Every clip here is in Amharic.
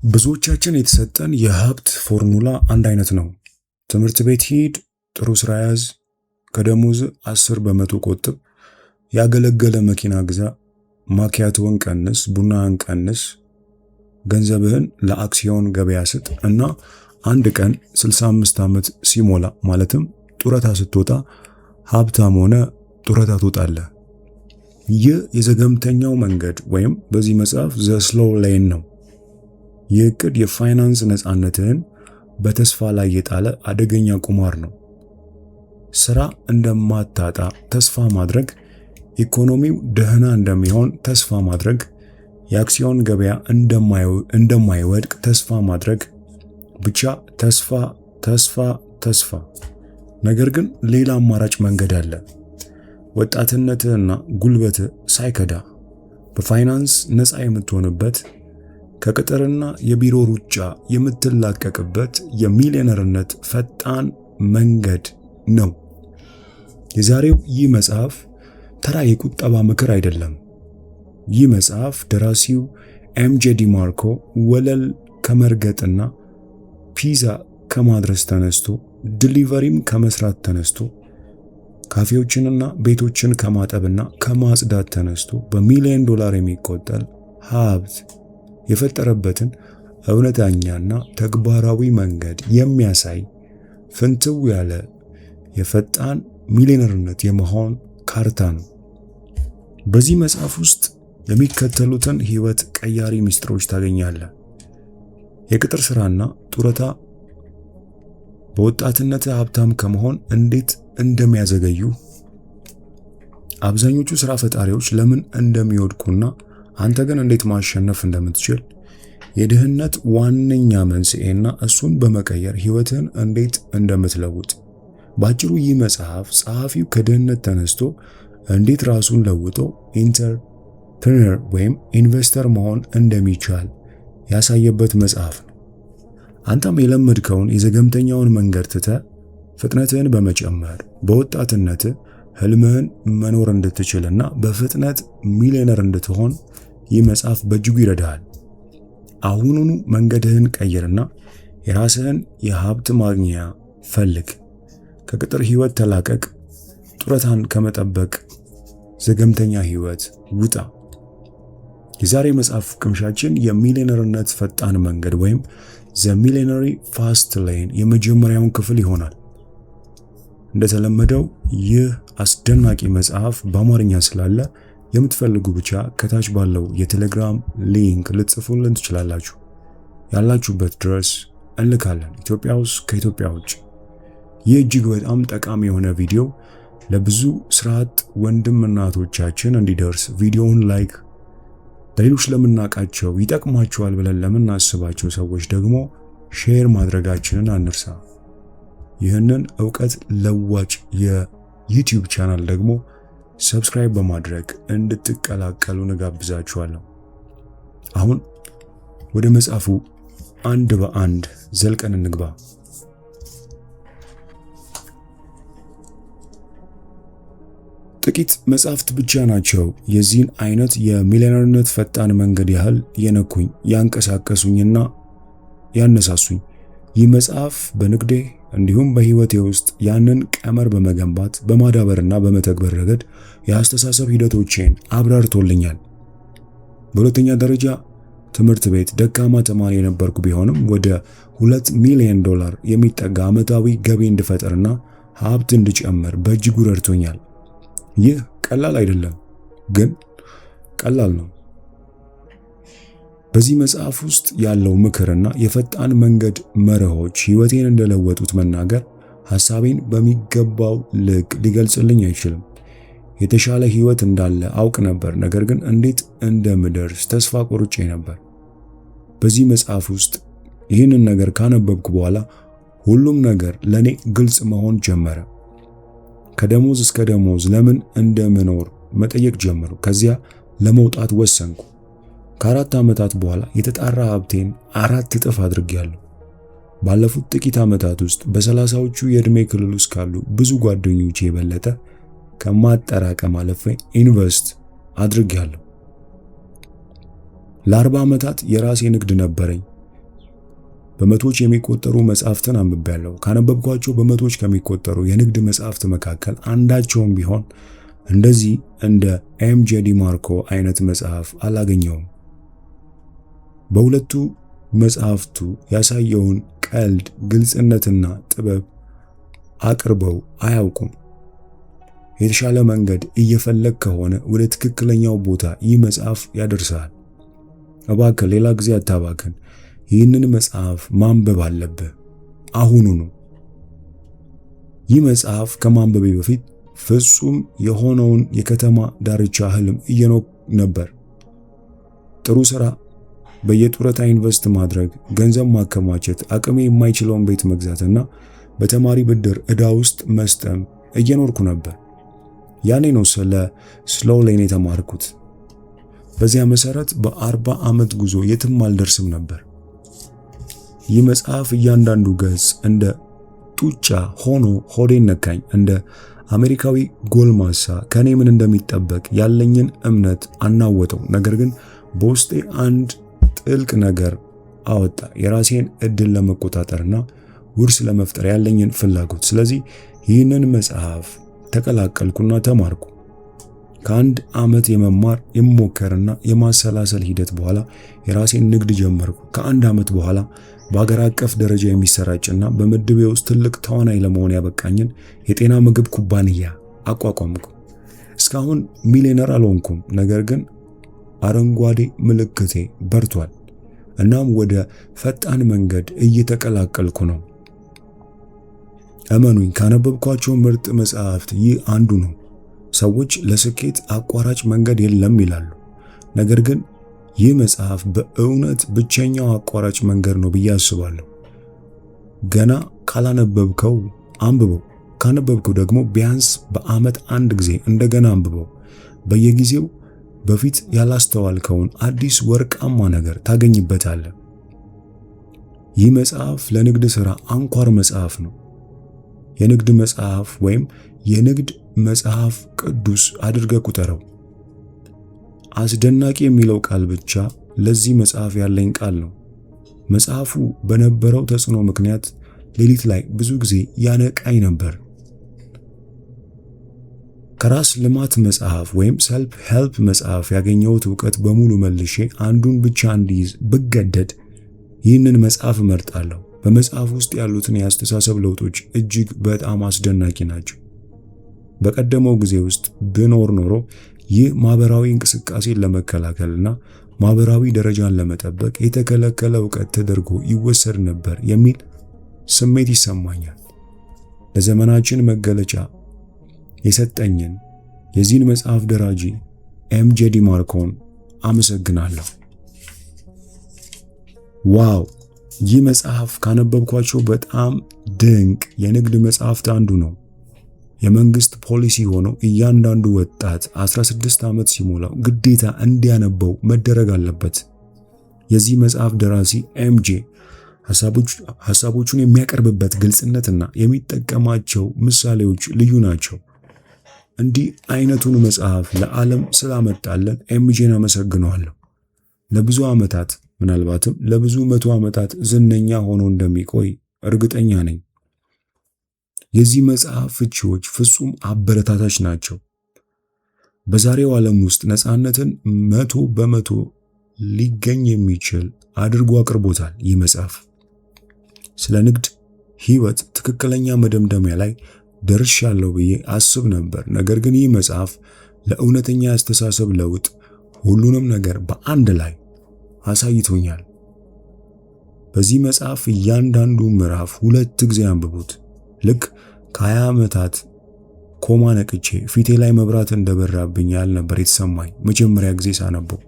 ብዙዎቻችን የተሰጠን የሀብት ፎርሙላ አንድ አይነት ነው። ትምህርት ቤት ሂድ፣ ጥሩ ስራ ያዝ፣ ከደሞዝ 10% ቆጥብ፣ ያገለገለ መኪና ግዛ፣ ማኪያቶን ቀንስ፣ ቡናን ቀንስ፣ ገንዘብህን ለአክሲዮን ገበያ ስጥ እና አንድ ቀን 65 ዓመት ሲሞላ ማለትም ጡረታ ስትወጣ ሀብታም ሆነ ጡረታ ትወጣለህ። ይህ የዘገምተኛው መንገድ ወይም በዚህ መጽሐፍ ዘ ስሎው ሌን ነው። ይህ ዕቅድ የፋይናንስ ነፃነትህን በተስፋ ላይ የጣለ አደገኛ ቁማር ነው። ስራ እንደማታጣ ተስፋ ማድረግ፣ ኢኮኖሚው ደህና እንደሚሆን ተስፋ ማድረግ፣ የአክሲዮን ገበያ እንደማይወድቅ ተስፋ ማድረግ፣ ብቻ ተስፋ ተስፋ ተስፋ። ነገር ግን ሌላ አማራጭ መንገድ አለ። ወጣትነትህና ጉልበትህ ሳይከዳ በፋይናንስ ነፃ የምትሆንበት፣ ከቅጥርና የቢሮ ሩጫ የምትላቀቅበት የሚሊዮነርነት ፈጣን መንገድ ነው። የዛሬው ይህ መጽሐፍ ተራ የቁጠባ ምክር አይደለም። ይህ መጽሐፍ ደራሲው ኤምጄ ዲማርኮ ወለል ከመርገጥና ፒዛ ከማድረስ ተነስቶ ዲሊቨሪም ከመስራት ተነስቶ ካፌዎችንና ቤቶችን ከማጠብና ከማጽዳት ተነስቶ በሚሊዮን ዶላር የሚቆጠር ሀብት የፈጠረበትን እውነተኛና ተግባራዊ መንገድ የሚያሳይ ፍንትው ያለ የፈጣን ሚሊዮነርነት የመሆን ካርታ ነው። በዚህ መጽሐፍ ውስጥ የሚከተሉትን ህይወት ቀያሪ ምስጢሮች ታገኛለህ። የቅጥር ስራና ጡረታ በወጣትነት ሀብታም ከመሆን እንዴት እንደሚያዘገዩ፣ አብዛኞቹ ስራ ፈጣሪዎች ለምን እንደሚወድቁና አንተ ግን እንዴት ማሸነፍ እንደምትችል፣ የድህነት ዋነኛ መንስኤና እሱን በመቀየር ህይወትን እንዴት እንደምትለውጥ። ባጭሩ ይህ መጽሐፍ ጸሐፊው ከድህነት ተነስቶ እንዴት ራሱን ለውጦ ኢንተርፕረነር ወይም ኢንቨስተር መሆን እንደሚቻል ያሳየበት መጽሐፍ ነው። አንተም የለመድከውን የዘገምተኛውን መንገድ ትተህ ፍጥነትህን በመጨመር በወጣትነትህ ህልምህን መኖር እንድትችልና በፍጥነት ሚሊዮነር እንድትሆን ይህ መጽሐፍ በእጅጉ ይረዳሃል። አሁኑኑ መንገድህን ቀይርና የራስህን የሀብት ማግኛ ፈልግ። ከቅጥር ህይወት ተላቀቅ። ጡረታን ከመጠበቅ ዘገምተኛ ህይወት ውጣ። የዛሬ መጽሐፍ ቅምሻችን የሚሊዮነርነት ፈጣን መንገድ ወይም ዘ ሚሊዮነሪ ፋስት ሌን የመጀመሪያውን ክፍል ይሆናል። እንደተለመደው ይህ አስደናቂ መጽሐፍ በአማርኛ ስላለ የምትፈልጉ ብቻ ከታች ባለው የቴሌግራም ሊንክ ልትጽፉልን ትችላላችሁ። ያላችሁበት ድረስ እንልካለን፣ ኢትዮጵያ ውስጥ ከኢትዮጵያ ውጭ። ይህ እጅግ በጣም ጠቃሚ የሆነ ቪዲዮ ለብዙ ስርዓት ወንድምና እህቶቻችን እንዲደርስ ቪዲዮውን ላይክ፣ ለሌሎች ለምናውቃቸው ይጠቅማቸዋል ብለን ለምናስባቸው ሰዎች ደግሞ ሼር ማድረጋችንን አንርሳ። ይህንን ዕውቀት ለዋጭ የዩቲዩብ ቻናል ደግሞ ሰብስክራይብ በማድረግ እንድትቀላቀሉ እንጋብዛችኋለሁ። አሁን ወደ መጽሐፉ አንድ በአንድ ዘልቀን እንግባ። ጥቂት መጽሐፍት ብቻ ናቸው የዚህን አይነት የሚሊዮነርነት ፈጣን መንገድ ያህል የነኩኝ፣ ያንቀሳቀሱኝና ያነሳሱኝ። ይህ መጽሐፍ በንግዴ እንዲሁም በህይወቴ ውስጥ ያንን ቀመር በመገንባት በማዳበርና በመተግበር ረገድ የአስተሳሰብ ሂደቶቼን አብራርቶልኛል። በሁለተኛ ደረጃ ትምህርት ቤት ደካማ ተማሪ የነበርኩ ቢሆንም ወደ $2 ሚሊዮን የሚጠጋ ዓመታዊ ገቢ እንድፈጠርና ሀብት እንድጨምር በእጅጉ ረድቶኛል። ይህ ቀላል አይደለም፣ ግን ቀላል ነው። በዚህ መጽሐፍ ውስጥ ያለው ምክርና የፈጣን መንገድ መርሆች ህይወቴን እንደለወጡት መናገር ሐሳቤን በሚገባው ልክ ሊገልጽልኝ አይችልም። የተሻለ ህይወት እንዳለ አውቅ ነበር፣ ነገር ግን እንዴት እንደምደርስ ተስፋ ቆርጬ ነበር። በዚህ መጽሐፍ ውስጥ ይህንን ነገር ካነበብኩ በኋላ ሁሉም ነገር ለኔ ግልጽ መሆን ጀመረ። ከደሞዝ እስከ ደሞዝ ለምን እንደምኖር መጠየቅ ጀመሩ። ከዚያ ለመውጣት ወሰንኩ። ከ4 ዓመታት በኋላ የተጣራ ሀብቴን 4 እጥፍ አድርጌያለሁ። ባለፉት ጥቂት ዓመታት ውስጥ በ30ዎቹ የዕድሜ ክልል ውስጥ ካሉ ብዙ ጓደኞቼ የበለጠ ከማጠራቀም አልፌ ኢንቨስት አድርጌያለሁ። ለ40 ዓመታት የራሴ ንግድ ነበረኝ። በመቶዎች የሚቆጠሩ መጽሐፍትን አንብቤያለሁ። ካነበብኳቸው በመቶዎች ከሚቆጠሩ የንግድ መጽሐፍት መካከል አንዳቸውም ቢሆን እንደዚህ እንደ ኤምጄ ዲማርኮ አይነት መጽሐፍ አላገኘውም። በሁለቱ መጽሐፍቱ ያሳየውን ቀልድ፣ ግልጽነትና ጥበብ አቅርበው አያውቁም። የተሻለ መንገድ እየፈለግ ከሆነ ወደ ትክክለኛው ቦታ ይህ መጽሐፍ ያደርሳል። እባክህ ሌላ ጊዜ አታባክን። ይህንን መጽሐፍ ማንበብ አለብህ አሁኑኑ። ይህ መጽሐፍ ከማንበቤ በፊት ፍጹም የሆነውን የከተማ ዳርቻ ህልም እየኖርኩ ነበር። ጥሩ ሥራ፣ በየጡረታ ኢንቨስት ማድረግ፣ ገንዘብ ማከማቸት፣ አቅሜ የማይችለውን ቤት መግዛትና በተማሪ ብድር ዕዳ ውስጥ መስጠም እየኖርኩ ነበር። ያኔ ነው ስለ ስሎው ሌን የተማርኩት። በዚያ መሰረት በ40 ዓመት ጉዞ የትም አልደርስም ነበር። ይህ መጽሐፍ እያንዳንዱ ገጽ እንደ ጡጫ ሆኖ ሆዴን ነካኝ። እንደ አሜሪካዊ ጎልማሳ ከኔ ምን እንደሚጠበቅ ያለኝን እምነት አናወጠው። ነገር ግን በውስጤ አንድ ጥልቅ ነገር አወጣ፣ የራሴን እድል ለመቆጣጠርና ውርስ ለመፍጠር ያለኝን ፍላጎት። ስለዚህ ይህንን መጽሐፍ ተቀላቀልኩና ተማርኩ። ከአንድ ዓመት የመማር የመሞከርና የማሰላሰል ሂደት በኋላ የራሴን ንግድ ጀመርኩ። ከአንድ ዓመት በኋላ በአገር አቀፍ ደረጃ የሚሰራጭና በምድቤ ውስጥ ትልቅ ተዋናይ ለመሆን ያበቃኝን የጤና ምግብ ኩባንያ አቋቋምኩ። እስካሁን ሚሊዮነር አልሆንኩም፣ ነገር ግን አረንጓዴ ምልክቴ በርቷል። እናም ወደ ፈጣን መንገድ እየተቀላቀልኩ ነው። እመኑኝ፣ ካነበብኳቸው ምርጥ መጽሐፍት ይህ አንዱ ነው። ሰዎች ለስኬት አቋራጭ መንገድ የለም ይላሉ፣ ነገር ግን ይህ መጽሐፍ በእውነት ብቸኛው አቋራጭ መንገድ ነው ብዬ አስባለሁ። ገና ካላነበብከው አንብበው፣ ካነበብከው ደግሞ ቢያንስ በዓመት አንድ ጊዜ እንደገና አንብበው። በየጊዜው በፊት ያላስተዋልከውን አዲስ ወርቃማ ነገር ታገኝበታለህ። ይህ መጽሐፍ ለንግድ ሥራ አንኳር መጽሐፍ ነው። የንግድ መጽሐፍ ወይም የንግድ መጽሐፍ ቅዱስ አድርገህ ቁጠረው። አስደናቂ የሚለው ቃል ብቻ ለዚህ መጽሐፍ ያለኝ ቃል ነው። መጽሐፉ በነበረው ተጽዕኖ ምክንያት ሌሊት ላይ ብዙ ጊዜ ያነቃኝ ነበር። ከራስ ልማት መጽሐፍ ወይም ሰልፍ ሄልፕ መጽሐፍ ያገኘሁት ዕውቀት በሙሉ መልሼ አንዱን ብቻ እንዲይዝ ብገደድ ይህንን መጽሐፍ እመርጣለሁ። በመጽሐፍ ውስጥ ያሉትን የአስተሳሰብ ለውጦች እጅግ በጣም አስደናቂ ናቸው። በቀደመው ጊዜ ውስጥ ብኖር ኖሮ ይህ ማህበራዊ እንቅስቃሴን ለመከላከልና ማህበራዊ ደረጃን ለመጠበቅ የተከለከለ ዕውቀት ተደርጎ ይወሰድ ነበር የሚል ስሜት ይሰማኛል። ለዘመናችን መገለጫ የሰጠኝን የዚህን መጽሐፍ ደራጂ ኤምጄ ዲማርኮን አመሰግናለሁ። ዋው! ይህ መጽሐፍ ካነበብኳቸው በጣም ድንቅ የንግድ መጽሐፍት አንዱ ነው። የመንግስት ፖሊሲ ሆኖ እያንዳንዱ ወጣት 16 ዓመት ሲሞላው ግዴታ እንዲያነበው መደረግ አለበት። የዚህ መጽሐፍ ደራሲ ኤምጄ ሐሳቦቹን የሚያቀርብበት ግልጽነትና የሚጠቀማቸው ምሳሌዎች ልዩ ናቸው። እንዲህ አይነቱን መጽሐፍ ለዓለም ስላመጣለን ኤምጄን አመሰግነዋለሁ። ለብዙ ዓመታት ምናልባትም ለብዙ መቶ ዓመታት ዝነኛ ሆኖ እንደሚቆይ እርግጠኛ ነኝ። የዚህ መጽሐፍ ፍቺዎች ፍጹም አበረታታች ናቸው። በዛሬው ዓለም ውስጥ ነፃነትን 100% ሊገኝ የሚችል አድርጎ አቅርቦታል። ይህ መጽሐፍ ስለ ንግድ ሕይወት ትክክለኛ መደምደሚያ ላይ ደርሻለሁ ብዬ አስብ ነበር። ነገር ግን ይህ መጽሐፍ ለእውነተኛ አስተሳሰብ ለውጥ ሁሉንም ነገር በአንድ ላይ አሳይቶኛል። በዚህ መጽሐፍ እያንዳንዱ ምዕራፍ 2 ጊዜ አንብቡት። ልክ ከ20 ዓመታት ኮማ ነቅቼ ፊቴ ላይ መብራት እንደበራብኝ ያህል ነበር የተሰማኝ መጀመሪያ ጊዜ ሳነበው።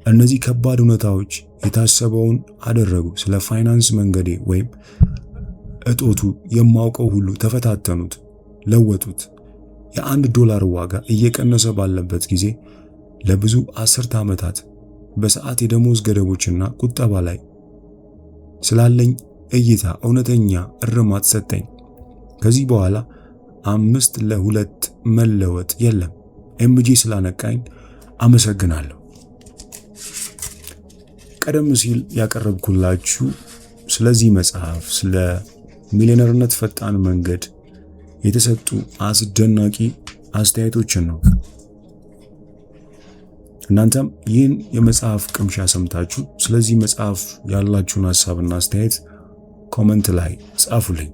እነዚህ ከባድ እውነታዎች የታሰበውን አደረጉ። ስለ ፋይናንስ መንገዴ ወይም እጦቱ የማውቀው ሁሉ ተፈታተኑት፣ ለወጡት። $1 ዋጋ እየቀነሰ ባለበት ጊዜ ለብዙ 10 ዓመታት በሰዓት የደሞዝ ገደቦችና ቁጠባ ላይ ስላለኝ እይታ እውነተኛ እርማት ሰጠኝ። ከዚህ በኋላ 5-2 መለወጥ የለም። ኤምጄ ስላነቃኝ አመሰግናለሁ። ቀደም ሲል ያቀረብኩላችሁ ስለዚህ መጽሐፍ ስለ ሚሊዮነርነት ፈጣን መንገድ የተሰጡ አስደናቂ አስተያየቶችን ነው። እናንተም ይህን የመጽሐፍ ቅምሻ ሰምታችሁ ስለዚህ መጽሐፍ ያላችሁን ሐሳብና አስተያየት ኮሜንት ላይ ጻፉልኝ።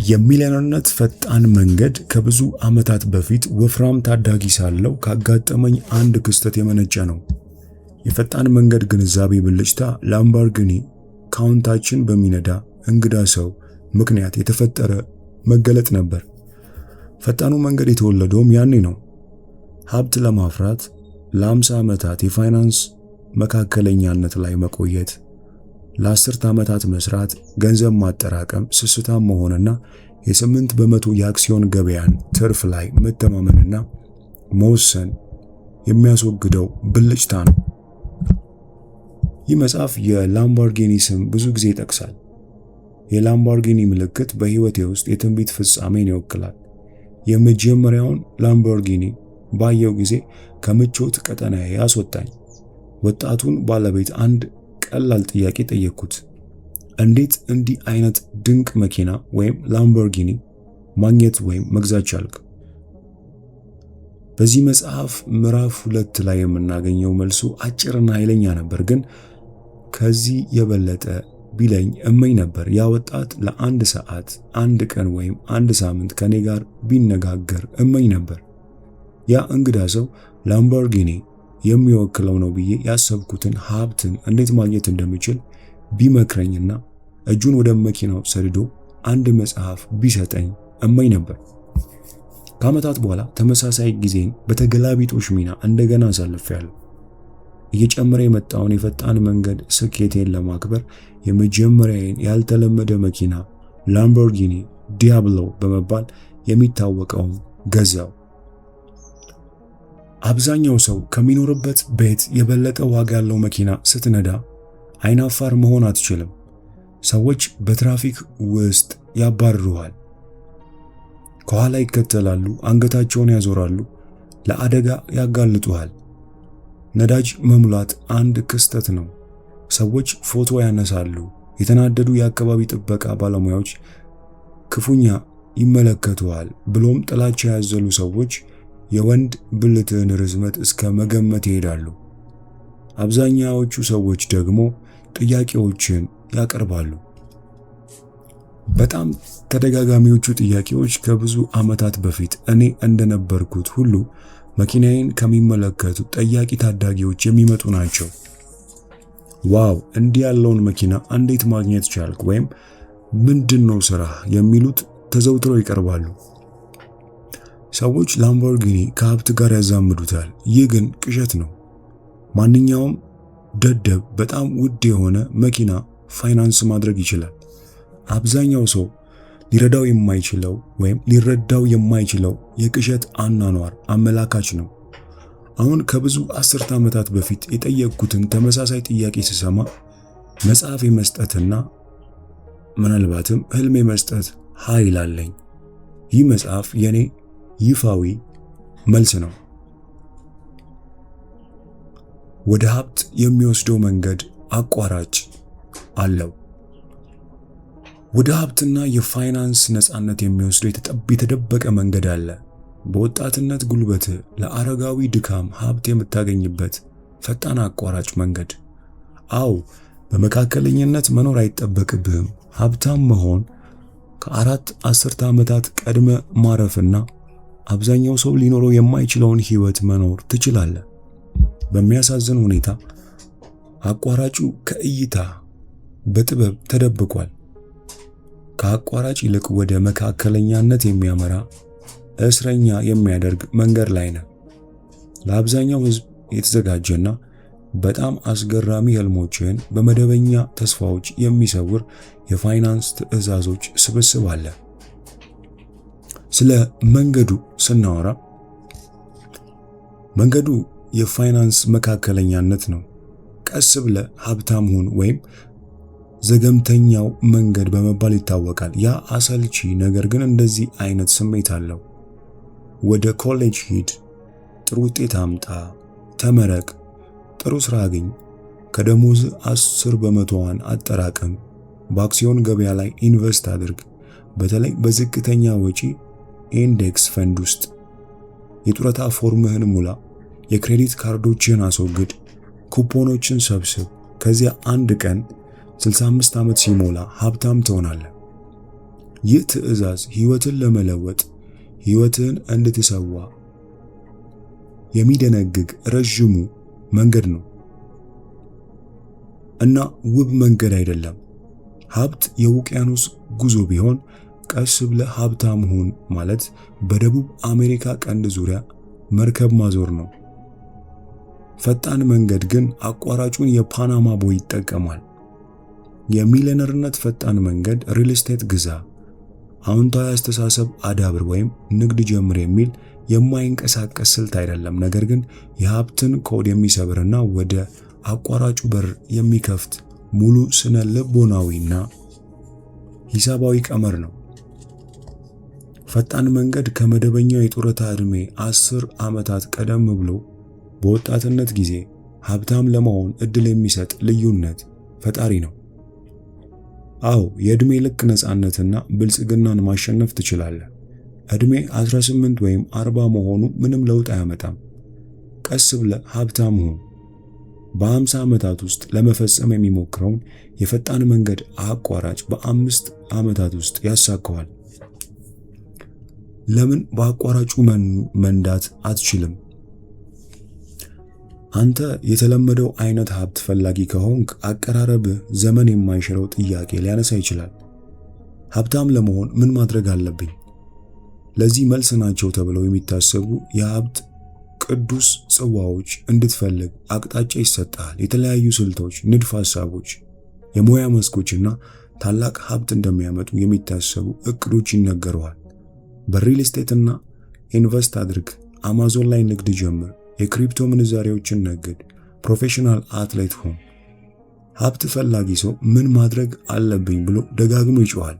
የሚሊዮነርነት ፈጣን መንገድ ከብዙ ዓመታት በፊት ወፍራም ታዳጊ ሳለው ካጋጠመኝ አንድ ክስተት የመነጨ ነው። የፈጣን መንገድ ግንዛቤ ብልጭታ ላምቦርጊኒ ካውንታችን በሚነዳ እንግዳ ሰው ምክንያት የተፈጠረ መገለጥ ነበር። ፈጣኑ መንገድ የተወለደውም ያኔ ነው። ሀብት ለማፍራት ለ50 ዓመታት የፋይናንስ መካከለኛነት ላይ መቆየት፣ ለ10 ዓመታት መስራት፣ ገንዘብ ማጠራቀም፣ ስስታም መሆንና የ8 በመቶ የአክሲዮን ገበያን ትርፍ ላይ መተማመንና መወሰን የሚያስወግደው ብልጭታ ነው። ይህ መጽሐፍ የላምቦርጊኒ ስም ብዙ ጊዜ ይጠቅሳል። የላምቦርጊኒ ምልክት በሕይወቴ ውስጥ የትንቢት ፍጻሜን ይወክላል። የመጀመሪያውን ላምቦርጊኒ ባየው ጊዜ ከምቾት ቀጠናዬ ያስወጣኝ። ወጣቱን ባለቤት አንድ ቀላል ጥያቄ ጠየቅኩት። እንዴት እንዲህ አይነት ድንቅ መኪና ወይም ላምቦርጊኒ ማግኘት ወይም መግዛት ቻልክ? በዚህ መጽሐፍ ምዕራፍ 2 ላይ የምናገኘው መልሱ አጭርና ኃይለኛ ነበር፣ ግን ከዚህ የበለጠ ቢለኝ እመኝ ነበር። ያ ወጣት ለአንድ ሰዓት፣ አንድ ቀን ወይም አንድ ሳምንት ከኔ ጋር ቢነጋገር እመኝ ነበር። ያ እንግዳ ሰው ላምቦርጊኒ የሚወክለው ነው ብዬ ያሰብኩትን ሀብትን እንዴት ማግኘት እንደምችል ቢመክረኝና እጁን ወደ መኪናው ሰድዶ አንድ መጽሐፍ ቢሰጠኝ እመኝ ነበር። ከዓመታት በኋላ ተመሳሳይ ጊዜን በተገላቢጦሽ ሚና እንደገና አሳልፌያለሁ። እየጨመረ የመጣውን የፈጣን መንገድ ስኬቴን ለማክበር የመጀመሪያዬን ያልተለመደ መኪና ላምቦርጊኒ ዲያብሎ በመባል የሚታወቀውን ገዛው። አብዛኛው ሰው ከሚኖርበት ቤት የበለጠ ዋጋ ያለው መኪና ስትነዳ አይናፋር መሆን አትችልም። ሰዎች በትራፊክ ውስጥ ያባርሩሃል፣ ከኋላ ይከተላሉ፣ አንገታቸውን ያዞራሉ፣ ለአደጋ ያጋልጡሃል። ነዳጅ መሙላት አንድ ክስተት ነው። ሰዎች ፎቶ ያነሳሉ። የተናደዱ የአካባቢ ጥበቃ ባለሙያዎች ክፉኛ ይመለከቱሃል። ብሎም ጥላቻ ያዘሉ ሰዎች የወንድ ብልትን ርዝመት እስከ መገመት ይሄዳሉ። አብዛኛዎቹ ሰዎች ደግሞ ጥያቄዎችን ያቀርባሉ። በጣም ተደጋጋሚዎቹ ጥያቄዎች ከብዙ ዓመታት በፊት እኔ እንደነበርኩት ሁሉ መኪናዬን ከሚመለከቱ ጠያቂ ታዳጊዎች የሚመጡ ናቸው። ዋው፣ እንዲህ ያለውን መኪና እንዴት ማግኘት ቻልክ? ወይም ምንድነው ስራህ? የሚሉት ተዘውትረው ይቀርባሉ። ሰዎች ላምቦርጊኒ ከሀብት ጋር ያዛምዱታል። ይህ ግን ቅዠት ነው። ማንኛውም ደደብ በጣም ውድ የሆነ መኪና ፋይናንስ ማድረግ ይችላል። አብዛኛው ሰው ሊረዳው የማይችለው ወይም ሊረዳው የማይችለው የቅዠት አኗኗር አመላካች ነው። አሁን ከብዙ 10 ዓመታት በፊት የጠየቅኩትን ተመሳሳይ ጥያቄ ስሰማ መጽሐፍ የመስጠትና ምናልባትም ህልም የመስጠት ኃይል አለኝ። ይህ መጽሐፍ የኔ ይፋዊ መልስ ነው። ወደ ሀብት የሚወስደው መንገድ አቋራጭ አለው። ወደ ሀብትና የፋይናንስ ነፃነት የሚወስደው የተደበቀ መንገድ አለ። በወጣትነት ጉልበት ለአረጋዊ ድካም ሀብት የምታገኝበት ፈጣን አቋራጭ መንገድ። አዎ፣ በመካከለኛነት መኖር አይጠበቅብህም። ሀብታም መሆን ከ4 አስርተ ዓመታት ቀድመ ማረፍና አብዛኛው ሰው ሊኖረው የማይችለውን ህይወት መኖር ትችላለህ። በሚያሳዝን ሁኔታ አቋራጩ ከእይታ በጥበብ ተደብቋል። ከአቋራጭ ይልቅ ወደ መካከለኛነት የሚያመራ እስረኛ የሚያደርግ መንገድ ላይ ነው። ለአብዛኛው ህዝብ የተዘጋጀና በጣም አስገራሚ ህልሞችን በመደበኛ ተስፋዎች የሚሰውር የፋይናንስ ትዕዛዞች ስብስብ አለ። ስለ መንገዱ ስናወራ መንገዱ የፋይናንስ መካከለኛነት ነው። ቀስ ብለ ሀብታም ሁን ወይም ዘገምተኛው መንገድ በመባል ይታወቃል። ያ አሰልቺ ነገር ግን እንደዚህ አይነት ስሜት አለው። ወደ ኮሌጅ ሂድ፣ ጥሩ ውጤት አምጣ፣ ተመረቅ፣ ጥሩ ስራ አግኝ፣ ከደሞዝ 10%ዋን አጠራቅም፣ በአክሲዮን ገበያ ላይ ኢንቨስት አድርግ፣ በተለይ በዝቅተኛ ወጪ ኢንዴክስ ፈንድ ውስጥ የጡረታ ፎርምህን ሙላ፣ የክሬዲት ካርዶችን አስወግድ፣ ኩፖኖችን ሰብስብ። ከዚያ አንድ ቀን 65 ዓመት ሲሞላ ሀብታም ትሆናለህ። ይህ ትዕዛዝ ሕይወትን ለመለወጥ ሕይወትን እንድትሰዋ የሚደነግግ ረዥሙ መንገድ ነው እና ውብ መንገድ አይደለም። ሀብት የውቅያኖስ ጉዞ ቢሆን ቀስ ብለህ ሀብታም ሁን ማለት በደቡብ አሜሪካ ቀንድ ዙሪያ መርከብ ማዞር ነው። ፈጣን መንገድ ግን አቋራጩን የፓናማ ቦይ ይጠቀማል። የሚሊዮነርነት ፈጣን መንገድ ሪል ስቴት ግዛ፣ አዎንታዊ አስተሳሰብ አዳብር ወይም ንግድ ጀምር የሚል የማይንቀሳቀስ ስልት አይደለም። ነገር ግን የሀብትን ኮድ የሚሰብርና ወደ አቋራጩ በር የሚከፍት ሙሉ ስነ ልቦናዊና ሂሳባዊ ቀመር ነው። ፈጣን መንገድ ከመደበኛው የጡረታ ዕድሜ 10 ዓመታት ቀደም ብሎ በወጣትነት ጊዜ ሀብታም ለመሆን እድል የሚሰጥ ልዩነት ፈጣሪ ነው። አዎ፣ የዕድሜ ልክ ነፃነትና ብልጽግናን ማሸነፍ ትችላለህ። ዕድሜ 18 ወይም 40 መሆኑ ምንም ለውጥ አያመጣም። ቀስ ብለህ ሀብታም ሁን። በ50 ዓመታት ውስጥ ለመፈጸም የሚሞክረውን የፈጣን መንገድ አቋራጭ በ5 ዓመታት ውስጥ ያሳካዋል። ለምን በአቋራጩ መንዳት አትችልም? አንተ የተለመደው አይነት ሀብት ፈላጊ ከሆንክ አቀራረብህ ዘመን የማይሽረው ጥያቄ ሊያነሳ ይችላል። ሀብታም ለመሆን ምን ማድረግ አለብኝ? ለዚህ መልስ ናቸው ተብለው የሚታሰቡ የሀብት ቅዱስ ጽዋዎች እንድትፈልግ አቅጣጫ ይሰጣል። የተለያዩ ስልቶች፣ ንድፍ ሐሳቦች፣ የሙያ መስኮችና ታላቅ ሀብት እንደሚያመጡ የሚታሰቡ እቅዶች ይነገረዋል። በሪል ስቴትና ኢንቨስት አድርግ፣ አማዞን ላይ ንግድ ጀምር፣ የክሪፕቶ ምንዛሬዎችን ነግድ፣ ፕሮፌሽናል አትሌት ሁን። ሀብት ፈላጊ ሰው ምን ማድረግ አለብኝ ብሎ ደጋግሞ ይጮሃል።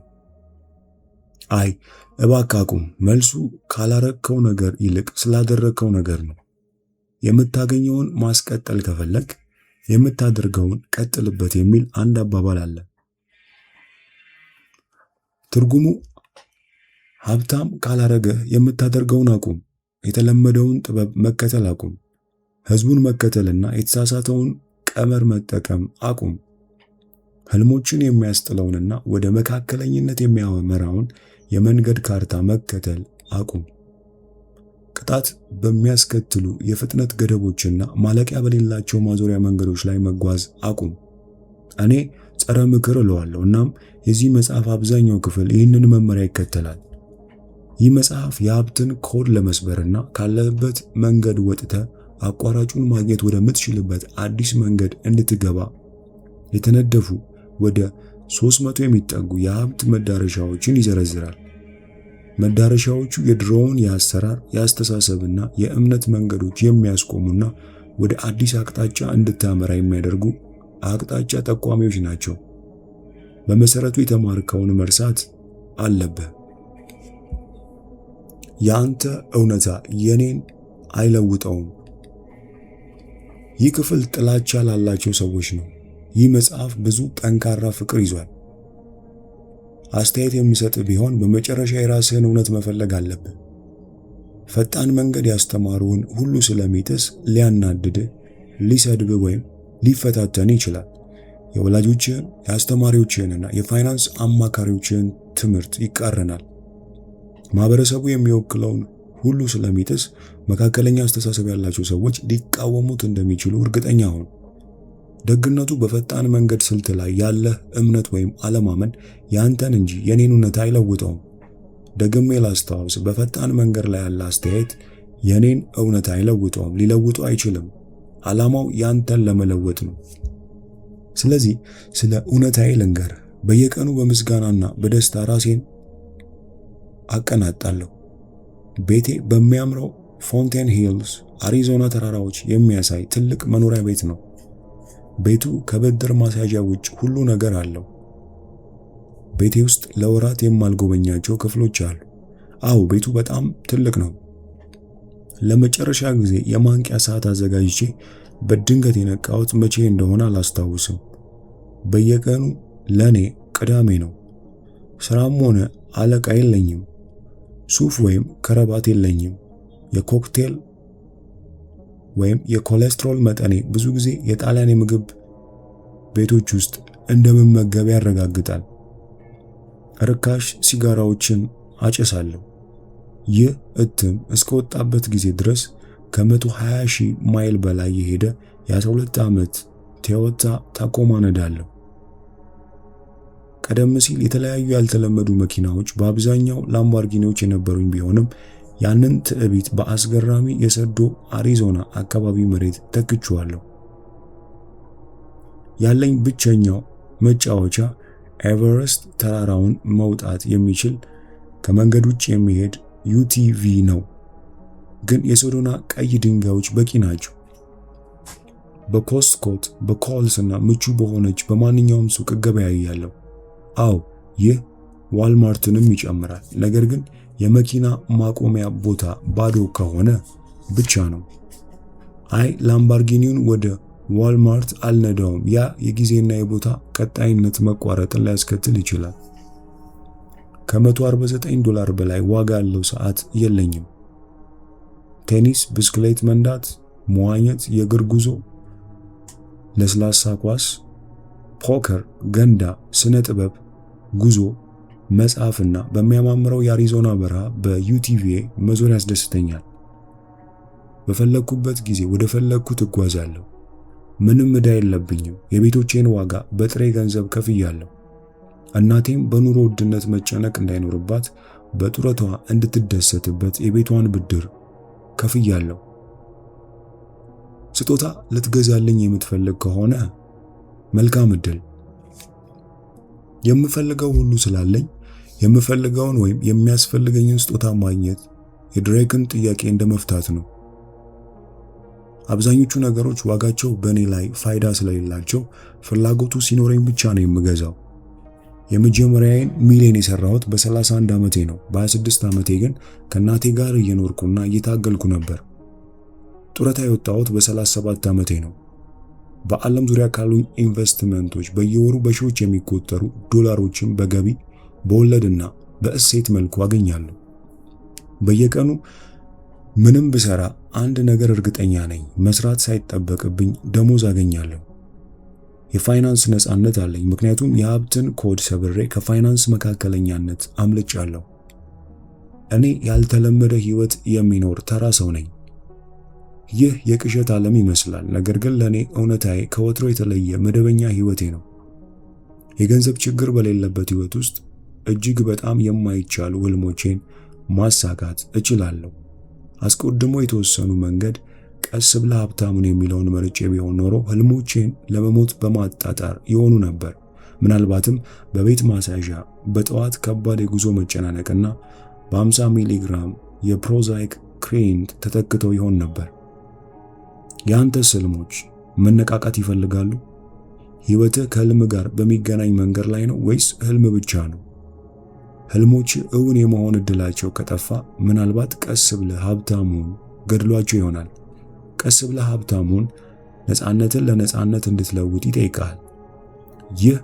አይ እባክህ አቁም። መልሱ ካላረከው ነገር ይልቅ ስላደረከው ነገር ነው። የምታገኘውን ማስቀጠል ከፈለግ የምታደርገውን ቀጥልበት የሚል አንድ አባባል አለ። ትርጉሙ ሀብታም ካላረገህ የምታደርገውን አቁም፣ የተለመደውን ጥበብ መከተል አቁም፣ ህዝቡን መከተልና የተሳሳተውን ቀመር መጠቀም አቁም፣ ህልሞችን የሚያስጥለውንና ወደ መካከለኝነት የሚያመራውን የመንገድ ካርታ መከተል አቁም፣ ቅጣት በሚያስከትሉ የፍጥነት ገደቦችና ማለቂያ በሌላቸው ማዞሪያ መንገዶች ላይ መጓዝ አቁም። እኔ ጸረ ምክር እለዋለሁ። እናም የዚህ መጽሐፍ አብዛኛው ክፍል ይህንን መመሪያ ይከተላል። ይህ መጽሐፍ የሀብትን ኮድ ለመስበርና ካለበት መንገድ ወጥተህ አቋራጩን ማግኘት ወደምትችልበት አዲስ መንገድ እንድትገባ የተነደፉ ወደ 300 የሚጠጉ የሀብት መዳረሻዎችን ይዘረዝራል። መዳረሻዎቹ የድሮውን የአሰራር፣ የአስተሳሰብና የእምነት መንገዶች የሚያስቆሙና ወደ አዲስ አቅጣጫ እንድታመራ የሚያደርጉ አቅጣጫ ጠቋሚዎች ናቸው። በመሰረቱ የተማርከውን መርሳት አለብህ። ያንተ እውነታ የኔን አይለውጠውም። ይህ ክፍል ጥላቻ ላላቸው ሰዎች ነው። ይህ መጽሐፍ ብዙ ጠንካራ ፍቅር ይዟል። አስተያየት የሚሰጥ ቢሆን በመጨረሻ የራስህን እውነት መፈለግ አለብህ። ፈጣን መንገድ ያስተማሩን ሁሉ ስለሚጥስ ሊያናድድህ፣ ሊሰድብህ ወይም ሊፈታተን ይችላል። የወላጆችህን፣ የአስተማሪዎችህንና የፋይናንስ አማካሪዎችህን ትምህርት ይቃረናል። ማህበረሰቡ የሚወክለውን ሁሉ ስለሚጥስ መካከለኛ አስተሳሰብ ያላቸው ሰዎች ሊቃወሙት እንደሚችሉ እርግጠኛ ሁን። ደግነቱ በፈጣን መንገድ ስልት ላይ ያለህ እምነት ወይም አለማመን ያንተን እንጂ የኔን እውነት አይለውጠውም። ደግሜ ላስታውስ፣ በፈጣን መንገድ ላይ ያለ አስተያየት የኔን እውነት አይለውጠውም፣ ሊለውጡ አይችልም። ዓላማው ያንተን ለመለወጥ ነው። ስለዚህ ስለ እውነታዬ ልንገርህ። በየቀኑ በምስጋናና በደስታ ራሴን አቀናጣለሁ። ቤቴ በሚያምረው ፎንቴን ሂልስ አሪዞና ተራራዎች የሚያሳይ ትልቅ መኖሪያ ቤት ነው። ቤቱ ከብድር ማስያዣ ውጭ ሁሉ ነገር አለው። ቤቴ ውስጥ ለወራት የማልጎበኛቸው ክፍሎች አሉ። አዎ ቤቱ በጣም ትልቅ ነው። ለመጨረሻ ጊዜ የማንቂያ ሰዓት አዘጋጅቼ በድንገት የነቃሁት መቼ እንደሆነ አላስታውስም። በየቀኑ ለኔ ቅዳሜ ነው። ስራም ሆነ አለቃ የለኝም። ሱፍ ወይም ከረባት የለኝም። የኮክቴል ወይም የኮሌስትሮል መጠኔ ብዙ ጊዜ የጣሊያን የምግብ ቤቶች ውስጥ እንደምመገብ ያረጋግጣል። ርካሽ ሲጋራዎችን አጨሳለሁ። ይህ እትም እስከወጣበት ጊዜ ድረስ ከ120,000 ማይል በላይ የሄደ የ12 ዓመት ቶዮታ ታኮማ ነዳለሁ። ቀደም ሲል የተለያዩ ያልተለመዱ መኪናዎች በአብዛኛው ላምቦርጊኒዎች የነበሩኝ ቢሆንም ያንን ትዕቢት በአስገራሚ የሰዶ አሪዞና አካባቢ መሬት ተክቼዋለሁ። ያለኝ ብቸኛው መጫወቻ ኤቨረስት ተራራውን መውጣት የሚችል ከመንገድ ውጭ የሚሄድ UTV ነው። ግን የሶዶና ቀይ ድንጋዮች በቂ ናቸው። በኮስትኮት በኮልስ እና ምቹ በሆነች በማንኛውም ሱቅ እገበያያለሁ። አዎ ይህ ዋልማርትንም ይጨምራል። ነገር ግን የመኪና ማቆሚያ ቦታ ባዶ ከሆነ ብቻ ነው። አይ ላምቦርጊኒውን ወደ ዋልማርት አልነዳውም። ያ የጊዜና የቦታ ቀጣይነት መቋረጥን ሊያስከትል ይችላል። $149 በላይ ዋጋ ያለው ሰዓት የለኝም። ቴኒስ፣ ብስክሌት መንዳት፣ መዋኘት፣ የእግር ጉዞ፣ ለስላሳ ኳስ፣ ፖከር፣ ገንዳ፣ ስነ ጥበብ፣ ጉዞ፣ መጽሐፍና በሚያማምረው የአሪዞና በረሃ በUTV መዞር ያስደስተኛል። በፈለኩበት ጊዜ ወደ ፈለኩት እጓዛለሁ። ምንም ዕዳ የለብኝም። የቤቶቼን ዋጋ በጥሬ ገንዘብ ከፍያለሁ። እናቴም በኑሮ ውድነት መጨነቅ እንዳይኖርባት በጡረታዋ እንድትደሰትበት የቤቷን ብድር ከፍያለሁ። ስጦታ ልትገዛልኝ የምትፈልግ ከሆነ መልካም ዕድል። የምፈልገው ሁሉ ስላለኝ የምፈልገውን ወይም የሚያስፈልገኝን ስጦታ ማግኘት የድሬክን ጥያቄ እንደመፍታት ነው። አብዛኞቹ ነገሮች ዋጋቸው በእኔ ላይ ፋይዳ ስለሌላቸው ፍላጎቱ ሲኖረኝ ብቻ ነው የምገዛው። የመጀመሪያዬን ሚሊዮን የሰራሁት በ31 ዓመቴ ነው። በ26 ዓመቴ ግን ከእናቴ ጋር እየኖርኩና እየታገልኩ ነበር። ጡረታ የወጣሁት በ37 ዓመቴ ነው። በዓለም ዙሪያ ካሉኝ ኢንቨስትመንቶች በየወሩ በሺዎች የሚቆጠሩ ዶላሮችን በገቢ በወለድና በእሴት መልኩ አገኛለሁ። በየቀኑ ምንም ብሰራ አንድ ነገር እርግጠኛ ነኝ፣ መስራት ሳይጠበቅብኝ ደሞዝ አገኛለሁ። የፋይናንስ ነፃነት አለኝ፣ ምክንያቱም የሀብትን ኮድ ሰብሬ ከፋይናንስ መካከለኛነት አምልጫለሁ። እኔ ያልተለመደ ህይወት የሚኖር ተራ ሰው ነኝ። ይህ የቅዠት ዓለም ይመስላል፣ ነገር ግን ለኔ እውነታዬ ከወትሮ የተለየ መደበኛ ህይወቴ ነው። የገንዘብ ችግር በሌለበት ህይወት ውስጥ እጅግ በጣም የማይቻሉ ህልሞቼን ማሳካት እችላለሁ። አስቀድሞ የተወሰኑ መንገድ ቀስ ብለህ ሀብታሙን የሚለውን መርጬ ቢሆን ኖሮ ህልሞቼን ለመሞት በማጣጣር ይሆኑ ነበር። ምናልባትም በቤት ማሳዣ፣ በጠዋት ከባድ የጉዞ መጨናነቅና በ50 ሚሊግራም የፕሮዛይክ ክሬንት ተተክተው ይሆን ነበር። ያንተስ ህልሞች መነቃቃት ይፈልጋሉ? ህይወትህ ከህልም ጋር በሚገናኝ መንገድ ላይ ነው ወይስ ህልም ብቻ ነው? ህልሞች እውን የመሆን እድላቸው ከጠፋ ምናልባት ቀስ ብለህ ሀብታሙን ገድሏቸው ይሆናል። ቀስ ብለህ ሀብታሙን ነፃነትን ለነፃነት እንድትለውጥ ይጠይቃል። ይህ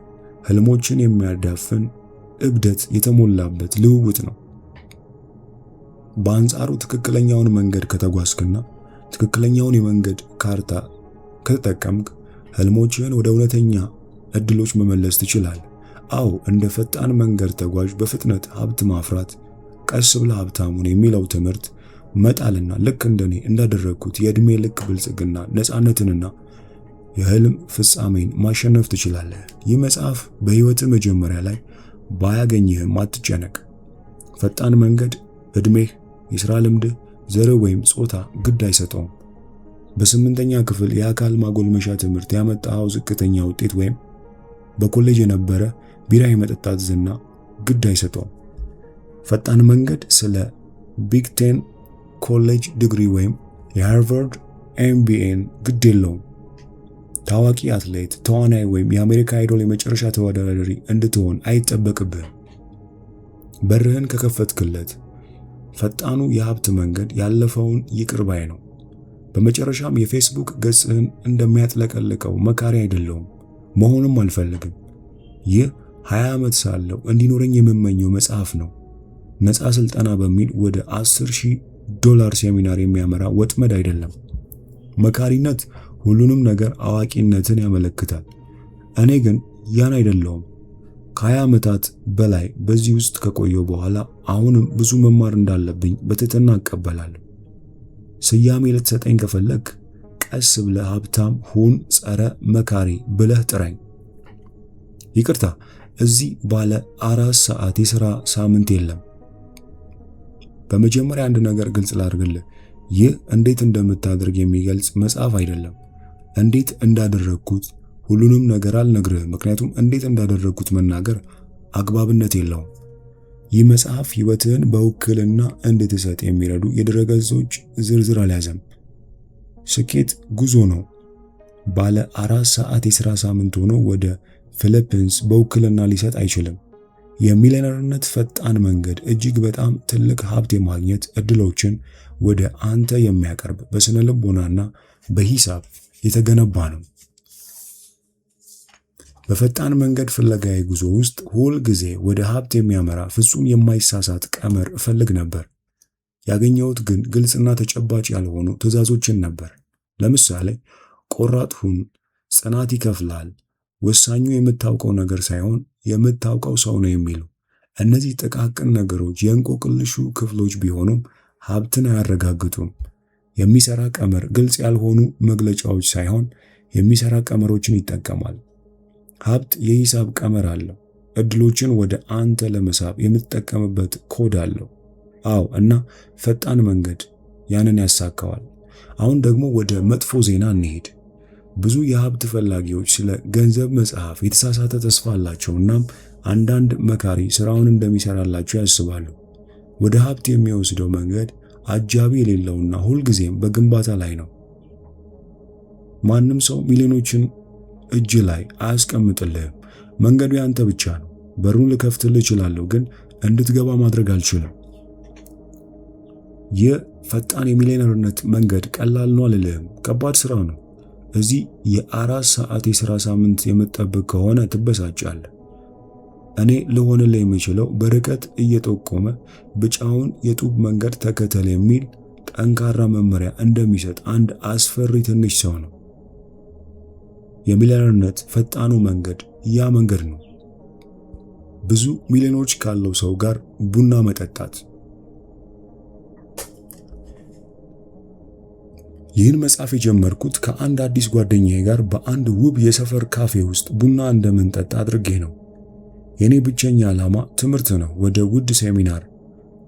ህልሞችን የሚያዳፍን እብደት የተሞላበት ልውውጥ ነው። በአንጻሩ ትክክለኛውን መንገድ ከተጓዝክና ትክክለኛውን የመንገድ ካርታ ከተጠቀምክ ህልሞችህን ወደ እውነተኛ እድሎች መመለስ ትችላለህ። አዎ፣ እንደ ፈጣን መንገድ ተጓዥ በፍጥነት ሀብት ማፍራት፣ ቀስ ብለህ ሀብታሙን የሚለው ትምህርት መጣልና ልክ እንደኔ እንዳደረግኩት የእድሜ ልክ ብልጽግና፣ ነፃነትንና የህልም ፍጻሜን ማሸነፍ ትችላለህ። ይህ መጽሐፍ በህይወትህ መጀመሪያ ላይ ባያገኝህም አትጨነቅ። ፈጣን መንገድ እድሜህ፣ የሥራ ልምድህ፣ ዘርህ ወይም ጾታ ግድ አይሰጠውም። በ8ኛ ክፍል የአካል ማጎልመሻ ትምህርት ያመጣኸው ዝቅተኛ ውጤት ወይም በኮሌጅ የነበረ ቢራ የመጠጣት ዝና ግድ አይሰጠውም። ፈጣን መንገድ ስለ ቢግ 10 ኮሌጅ ዲግሪ ወይም የሃርቫርድ MBAን ግድ የለውም። ታዋቂ አትሌት፣ ተዋናይ ወይም የአሜሪካ አይዶል የመጨረሻ ተወዳዳሪ እንድትሆን አይጠበቅብህም። በርህን ከከፈትክለት ፈጣኑ የሀብት መንገድ ያለፈውን ይቅር ባይ ነው። በመጨረሻም የፌስቡክ ገጽህን እንደሚያጥለቀልቀው መካሪ አይደለሁም፣ መሆንም አልፈልግም። ይህ 20 ዓመት ሳለሁ እንዲኖረኝ የምመኘው መጽሐፍ ነው። ነፃ ስልጠና በሚል ወደ $10,000 ሴሚናር የሚያመራ ወጥመድ አይደለም። መካሪነት ሁሉንም ነገር አዋቂነትን ያመለክታል። እኔ ግን ያን አይደለሁም። ከ20 ዓመታት በላይ በዚህ ውስጥ ከቆየው በኋላ አሁንም ብዙ መማር እንዳለብኝ በትህትና እቀበላለሁ። ስያሜ ልትሰጠኝ ከፈለግ ቀስ ብለህ ሀብታም ሁን ጸረ መካሪ ብለህ ጥራኝ። ይቅርታ፣ እዚህ ባለ 4 ሰዓት የሥራ ሳምንት የለም። በመጀመሪያ አንድ ነገር ግልጽ ላድርግልህ። ይህ እንዴት እንደምታደርግ የሚገልጽ መጽሐፍ አይደለም። እንዴት እንዳደረግኩት ሁሉንም ነገር አልነግርህም፣ ምክንያቱም እንዴት እንዳደረግኩት መናገር አግባብነት የለውም። ይህ መጽሐፍ ሕይወትህን በውክልና እንድትሰጥ የሚረዱ የድረገጾች ዝርዝር አልያዘም። ስኬት ጉዞ ነው። ባለ 4 ሰዓት የሥራ ሳምንት ሆኖ ወደ ፊሊፒንስ በውክልና ሊሰጥ አይችልም። የሚሊዮነርነት ፈጣን መንገድ እጅግ በጣም ትልቅ ሀብት የማግኘት እድሎችን ወደ አንተ የሚያቀርብ በስነ ልቦናና በሂሳብ የተገነባ ነው። በፈጣን መንገድ ፍለጋዊ ጉዞ ውስጥ ሁል ጊዜ ወደ ሀብት የሚያመራ ፍጹም የማይሳሳት ቀመር እፈልግ ነበር። ያገኘሁት ግን ግልጽና ተጨባጭ ያልሆኑ ትዕዛዞችን ነበር። ለምሳሌ ቆራጥ ሁን፣ ጽናት ይከፍላል፣ ወሳኙ የምታውቀው ነገር ሳይሆን የምታውቀው ሰው ነው የሚሉ። እነዚህ ጥቃቅን ነገሮች የእንቆቅልሹ ክፍሎች ቢሆኑም ሀብትን አያረጋግጡም። የሚሰራ ቀመር ግልጽ ያልሆኑ መግለጫዎች ሳይሆን የሚሰራ ቀመሮችን ይጠቀማል። ሀብት የሂሳብ ቀመር አለው። እድሎችን ወደ አንተ ለመሳብ የምትጠቀምበት ኮድ አለው። አዎ፣ እና ፈጣን መንገድ ያንን ያሳካዋል። አሁን ደግሞ ወደ መጥፎ ዜና እንሄድ። ብዙ የሀብት ፈላጊዎች ስለ ገንዘብ መጽሐፍ የተሳሳተ ተስፋ አላቸው። እናም አንዳንድ መካሪ ስራውን እንደሚሰራላቸው ያስባሉ። ወደ ሀብት የሚወስደው መንገድ አጃቢ የሌለውና ሁልጊዜም በግንባታ ላይ ነው። ማንም ሰው ሚሊዮኖችን እጅ ላይ አያስቀምጥልህም። መንገዱ ያንተ ብቻ ነው። በሩን ልከፍትልህ እችላለሁ፣ ግን እንድትገባ ማድረግ አልችልም። ይህ ፈጣን የሚሊዮነርነት መንገድ ቀላል ነው አልልህም። ከባድ ስራ ነው። እዚህ የ4 ሰዓት የሥራ ሳምንት የምትጠብቅ ከሆነ ትበሳጫለህ። እኔ ልሆንልህ የምችለው በርቀት እየጠቆመ ብቻውን የጡብ መንገድ ተከተል የሚል ጠንካራ መመሪያ እንደሚሰጥ አንድ አስፈሪ ትንሽ ሰው ነው። የሚሊዮነርነት ፈጣኑ መንገድ ያ መንገድ ነው። ብዙ ሚሊዮኖች ካለው ሰው ጋር ቡና መጠጣት። ይህን መጽሐፍ የጀመርኩት ከአንድ አዲስ ጓደኛዬ ጋር በአንድ ውብ የሰፈር ካፌ ውስጥ ቡና እንደምንጠጣ አድርጌ ነው። የኔ ብቸኛ ዓላማ ትምህርት ነው። ወደ ውድ ሴሚናር፣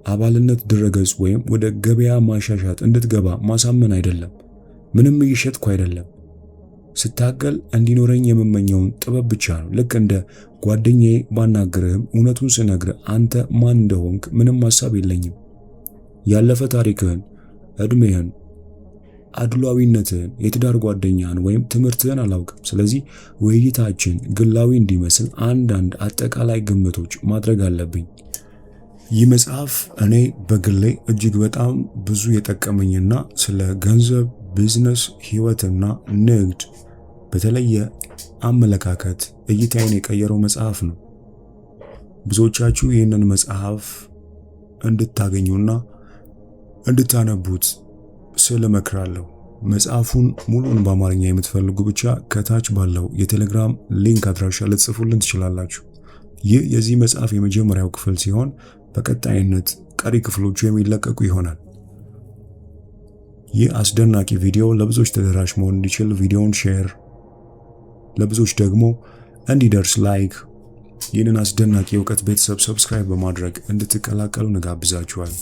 አባልነት ድረገጽ ወይም ወደ ገበያ ማሻሻጥ እንድትገባ ማሳመን አይደለም። ምንም እየሸጥኩ አይደለም። ስታገል እንዲኖረኝ የምመኘውን ጥበብ ብቻ ነው። ልክ እንደ ጓደኛዬ ባናግርህም እውነቱን ስነግርህ አንተ ማን እንደሆንክ ምንም ሐሳብ የለኝም። ያለፈ ታሪክህን፣ ዕድሜህን፣ አድሏዊነትህን፣ የትዳር ጓደኛህን ወይም ትምህርትህን አላውቅም። ስለዚህ ውይይታችን ግላዊ እንዲመስል አንዳንድ አጠቃላይ ግምቶች ማድረግ አለብኝ። ይህ መጽሐፍ እኔ በግሌ እጅግ በጣም ብዙ የጠቀመኝና ስለ ገንዘብ፣ ቢዝነስ፣ ህይወትና ንግድ በተለየ አመለካከት እይታዬን የቀየረው መጽሐፍ ነው። ብዙዎቻችሁ ይህንን መጽሐፍ እንድታገኙና እንድታነቡት ስል እመክራለሁ። መጽሐፉን ሙሉን በአማርኛ የምትፈልጉ ብቻ ከታች ባለው የቴሌግራም ሊንክ አድራሻ ልትጽፉልን ትችላላችሁ። ይህ የዚህ መጽሐፍ የመጀመሪያው ክፍል ሲሆን በቀጣይነት ቀሪ ክፍሎቹ የሚለቀቁ ይሆናል። ይህ አስደናቂ ቪዲዮ ለብዙዎች ተደራሽ መሆን እንዲችል ቪዲዮውን ሼር፣ ለብዙዎች ደግሞ እንዲደርስ ላይክ፣ ይህንን አስደናቂ የእውቀት ቤተሰብ ሰብስክራይብ በማድረግ እንድትቀላቀሉ እንጋብዛችኋል።